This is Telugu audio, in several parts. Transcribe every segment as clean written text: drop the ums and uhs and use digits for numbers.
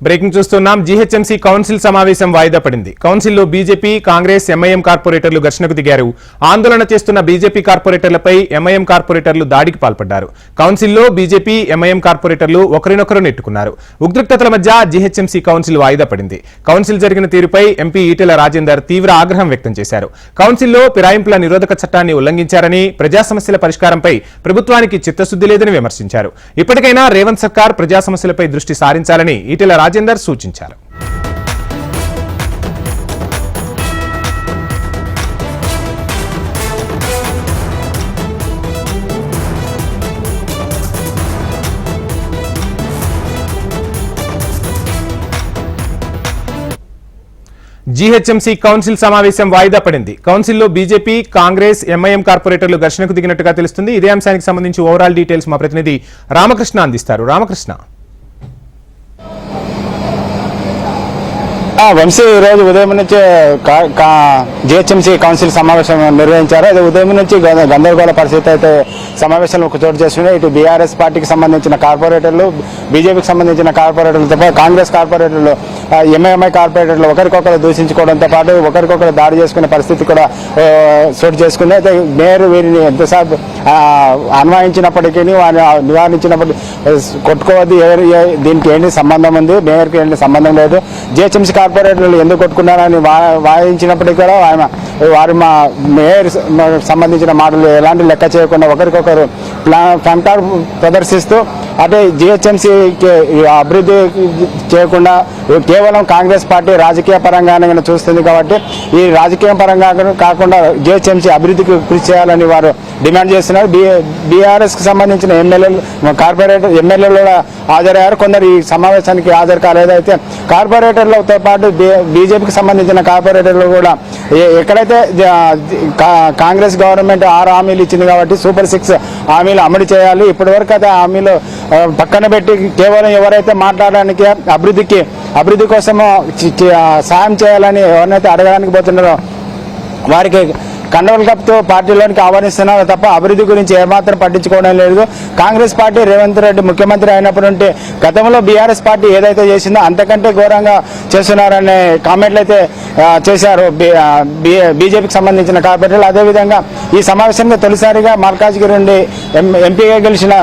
బ్రేకింగ్ చూస్తున్నాం. జీహెచ్ఎంసీ కౌన్సిల్ సమావేశం వాయిదా పడింది. కౌన్సిల్లో బీజేపీ, కాంగ్రెస్, ఎంఐఎం కార్పొరేటర్లు ఘర్షణకు దిగారు. ఆందోళన చేస్తున్న బీజేపీ కార్పొరేటర్లపై ఎంఐఎం కార్పొరేటర్లు దాడికి పాల్పడ్డారు. కౌన్సిల్లో బీజేపీ, ఎంఐఎం కార్పొరేటర్లు ఒకరినొకరు నెట్టుకున్నారు. ఉద్రిక్తతల మధ్య జీహెచ్ఎంసీ కౌన్సిల్ వాయిదా పడింది. కౌన్సిల్ జరిగిన తీరుపై ఎంపీ ఈటెల రాజేందర్ తీవ్ర ఆగ్రహం వ్యక్తం చేశారు. కౌన్సిల్లో ఫిరాయింపుల నిరోధక చట్టాన్ని ఉల్లంఘించారని, ప్రజా సమస్యల పరిష్కారంపై ప్రభుత్వానికి చిత్తశుద్ధి లేదని విమర్శించారు. ఇప్పటికైనా రేవంత్ సర్కార్ ప్రజా సమస్యలపై దృష్టి సారించాలని ఈటెల రాజేందర్ సూచించారు. జీహెచ్ఎంసీ కౌన్సిల్ సమావేశం వాయిదా పడింది. కౌన్సిల్లో బీజేపీ, కాంగ్రెస్, ఎంఐఎం కార్పొరేటర్లు ఘర్షణకు దిగినట్టుగా తెలుస్తుంది. ఇదే అంశానికి సంబంధించి ఓవరాల్ డీటెయిల్స్ మా ప్రతినిధి రామకృష్ణ అందిస్తారు. రామకృష్ణ, వంశీ ఈరోజు ఉదయం నుంచి జిహెచ్ఎంసీ కౌన్సిల్ సమావేశం నిర్వహించారు. అది ఉదయం నుంచి గందరగోళ పరిస్థితి అయితే సమావేశంలో చోటు చేస్తున్నాయి. ఇటు బీఆర్ఎస్ పార్టీకి సంబంధించిన కార్పొరేటర్లు, బీజేపీకి సంబంధించిన కార్పొరేటర్లతో పాటు కాంగ్రెస్ కార్పొరేటర్లు, ఎంఐఎంఐ కార్పొరేటర్లు ఒకరికొకరు దూషించుకోవడంతో పాటు ఒకరికొకరు దాడి చేసుకునే పరిస్థితి కూడా చోటు చేసుకుంది. అయితే మేయర్ వీరిని ఎంతసేపు అన్వయించినప్పటికీ వారిని నివారించినప్పటికీ కొట్టుకోవద్దు, దీనికి ఏంటి సంబంధం ఉంది, మేయర్కి ఏంటి సంబంధం లేదు, జిహెచ్ఎంసీ కార్పొరేటర్లు ఎందుకు కొట్టుకున్నారని వాదించినప్పటికీ కూడా వారి మా మేయర్ సంబంధించిన మాటలు ఎలాంటి లెక్క చేయకుండా ఒకరికొకరు ఫ్రంటార్ ప్రదర్శిస్తూ అంటే జిహెచ్ఎంసీకి అభివృద్ధి చేయకుండా కేవలం కాంగ్రెస్ పార్టీ రాజకీయ పరంగానే చూస్తుంది. కాబట్టి ఈ రాజకీయ పరంగా కాకుండా జిహెచ్ఎంసీ అభివృద్ధికి కృషి చేయాలని వారు డిమాండ్ చేస్తున్నారు. బీఆర్ఎస్కి సంబంధించిన కార్పొరేటర్ ఎమ్మెల్యేలు కూడా హాజరయ్యారు. కొందరు ఈ సమావేశానికి హాజరు కాలేదు. అయితే కార్పొరేటర్లతో పాటు బీజేపీకి సంబంధించిన కార్పొరేటర్లు కూడా ఎక్కడైతే కాంగ్రెస్ గవర్నమెంట్ 6 హామీలు ఇచ్చింది కాబట్టి సూపర్ 6 హామీలు అమలు చేయాలి. ఇప్పటివరకు అయితే హామీలు పక్కన పెట్టి కేవలం ఎవరైతే మాట్లాడడానికి అభివృద్ధి కోసము సాయం చేయాలని ఎవరినైతే అడగడానికి పోతున్నారో వారికి కండవల్ కప్తో పార్టీలోనికి ఆహ్వానిస్తున్నారు తప్ప అభివృద్ధి గురించి ఏమాత్రం పట్టించుకోవడం లేదు. కాంగ్రెస్ పార్టీ రేవంత్ రెడ్డి ముఖ్యమంత్రి అయినప్పుడు గతంలో బీఆర్ఎస్ పార్టీ ఏదైతే చేసిందో అంతకంటే ఘోరంగా చేస్తున్నారనే కామెంట్లు అయితే చేశారు బీజేపీకి సంబంధించిన కార్పొరేటర్లు. అదేవిధంగా ఈ సమావేశంలో తొలిసారిగా మల్కాజ్గిరి నుండి ఎంపీగా గెలిచిన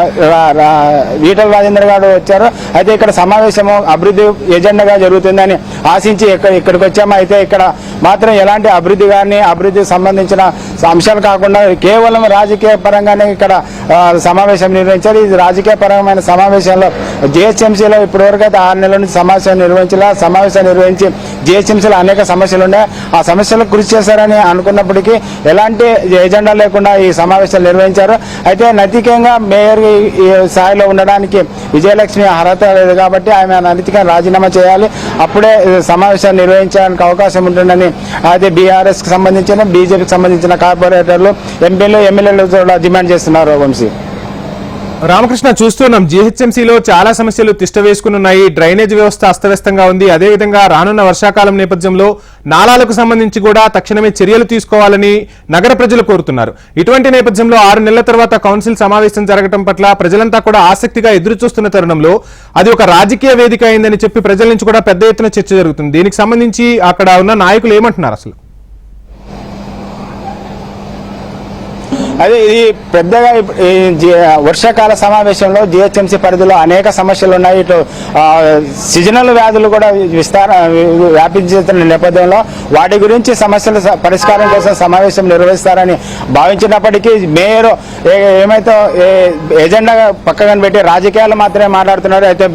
ఈటెల రాజేందర్ గారు వచ్చారు. అయితే ఇక్కడ సమావేశము అభివృద్ధి ఎజెండాగా జరుగుతుందని ఆశించి ఇక్కడికి వచ్చాము. అయితే ఇక్కడ మాత్రం ఎలాంటి అభివృద్ధి కానీ అభివృద్ధికి సంబంధించిన అంశాలు కాకుండా కేవలం రాజకీయ పరంగానే ఇక్కడ సమావేశం నిర్వహించారు. ఇది రాజకీయ పరమైన సమావేశంలో జిహెచ్ఎంసీలో ఇప్పటివరకు అయితే 6 నెలల నుంచి సమావేశం నిర్వహించి జిహెచ్ఎంసీలో అనేక సమస్యలు ఉన్నాయి. ఆ సమస్యలకు కృషి చేశారని అనుకున్నప్పటికీ ఎలాంటి ఎజెండా లేకుండా ఈ సమావేశాలు నిర్వహించారు. అయితే నైతికంగా మేయర్ స్థాయిలో ఉండడానికి విజయలక్ష్మి అర్హత లేదు కాబట్టి ఆమె నైతికంగా రాజీనామా చేయాలి. అప్పుడే సమావేశాలు నిర్వహించడానికి అవకాశం ఉంటుందని అయితే బీఆర్ఎస్కి సంబంధించిన బీజేపీకి సంబంధించిన కార్పొరేటర్లు, ఎంపీలు, ఎమ్మెల్యేలు కూడా డిమాండ్ చేస్తున్నారు. వంశీ, రామకృష్ణ, చూస్తున్నాం జీహెచ్ఎంసీలో చాలా సమస్యలు తిష్ట వేసుకున్నాయి. డ్రైనేజ్ వ్యవస్థ అస్తవ్యస్తంగా ఉంది. అదేవిధంగా రానున్న వర్షాకాలం నేపథ్యంలో నాలాలకు సంబంధించి కూడా తక్షణమే చర్యలు తీసుకోవాలని నగర ప్రజలు కోరుతున్నారు. ఇటువంటి నేపథ్యంలో 6 నెలల తర్వాత కౌన్సిల్ సమావేశం జరగడం పట్ల ప్రజలంతా కూడా ఆసక్తిగా ఎదురు చూస్తున్న తరుణంలో అది ఒక రాజకీయ వేదిక అయిందని చెప్పి ప్రజల నుంచి కూడా పెద్ద ఎత్తున చర్చ జరుగుతుంది. దీనికి సంబంధించి అక్కడ ఉన్న నాయకులు ఏమంటున్నారు? అసలు అదే ఇది పెద్దగా వర్షాకాల సమావేశంలో జిహెచ్ఎంసీ పరిధిలో అనేక సమస్యలు ఉన్నాయి. ఇటు సీజనల్ వ్యాధులు కూడా వ్యాపించిన నేపథ్యంలో వాటి గురించి సమస్యల పరిష్కారం కోసం సమావేశం నిర్వహిస్తారని భావించినప్పటికీ మేయర్ ఏమైతే ఎజెండా పక్కన పెట్టి రాజకీయాలు మాత్రమే మాట్లాడుతున్నారు. అయితే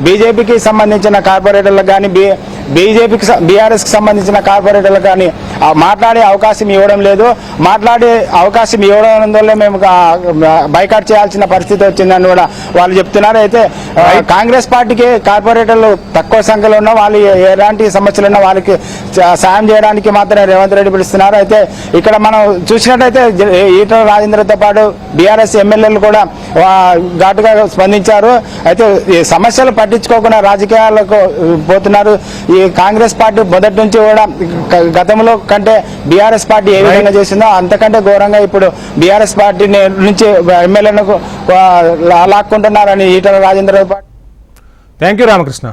బీజేపీకి సంబంధించిన కార్పొరేటర్లకు కానీ బీఆర్ఎస్కి సంబంధించిన కార్పొరేటర్లకు కానీ మాట్లాడే అవకాశం ఇవ్వడం లేదు. మాట్లాడే అవకాశం ఇవ్వడం వల్ల మేము బైకాట్ చేయాల్సిన పరిస్థితి వచ్చిందని కూడా వాళ్ళు చెప్తున్నారు. అయితే కాంగ్రెస్ పార్టీకి కార్పొరేటర్లు తక్కువ సంఖ్యలో ఉన్న వాళ్ళు ఎలాంటి సమస్యలు ఉన్నా వాళ్ళకి సాయం చేయడానికి మాత్రమే రేవంత్ రెడ్డి పిలుస్తున్నారు. అయితే ఇక్కడ మనం చూసినట్టయితే ఈటెల రాజేందర్తో పాటు బీఆర్ఎస్ ఎమ్మెల్యేలు కూడా ఘాటుగా స్పందించారు. అయితే ఈ సమస్యలు పట్టించుకోకుండా రాజకీయాలకు పోతున్నారు. ఈ కాంగ్రెస్ పార్టీ మొదటి నుంచి కూడా గతంలో కంటే బీఆర్ఎస్ పార్టీ ఏ విధంగా చేసిందో అంతకంటే ఘోరంగా ఇప్పుడు బీఆర్ఎస్ పార్టీ నుంచి ఎమ్మెల్యేలకు లాక్కుంటున్నారని ఈటెల రాజేందర్. Thank you Ramakrishna.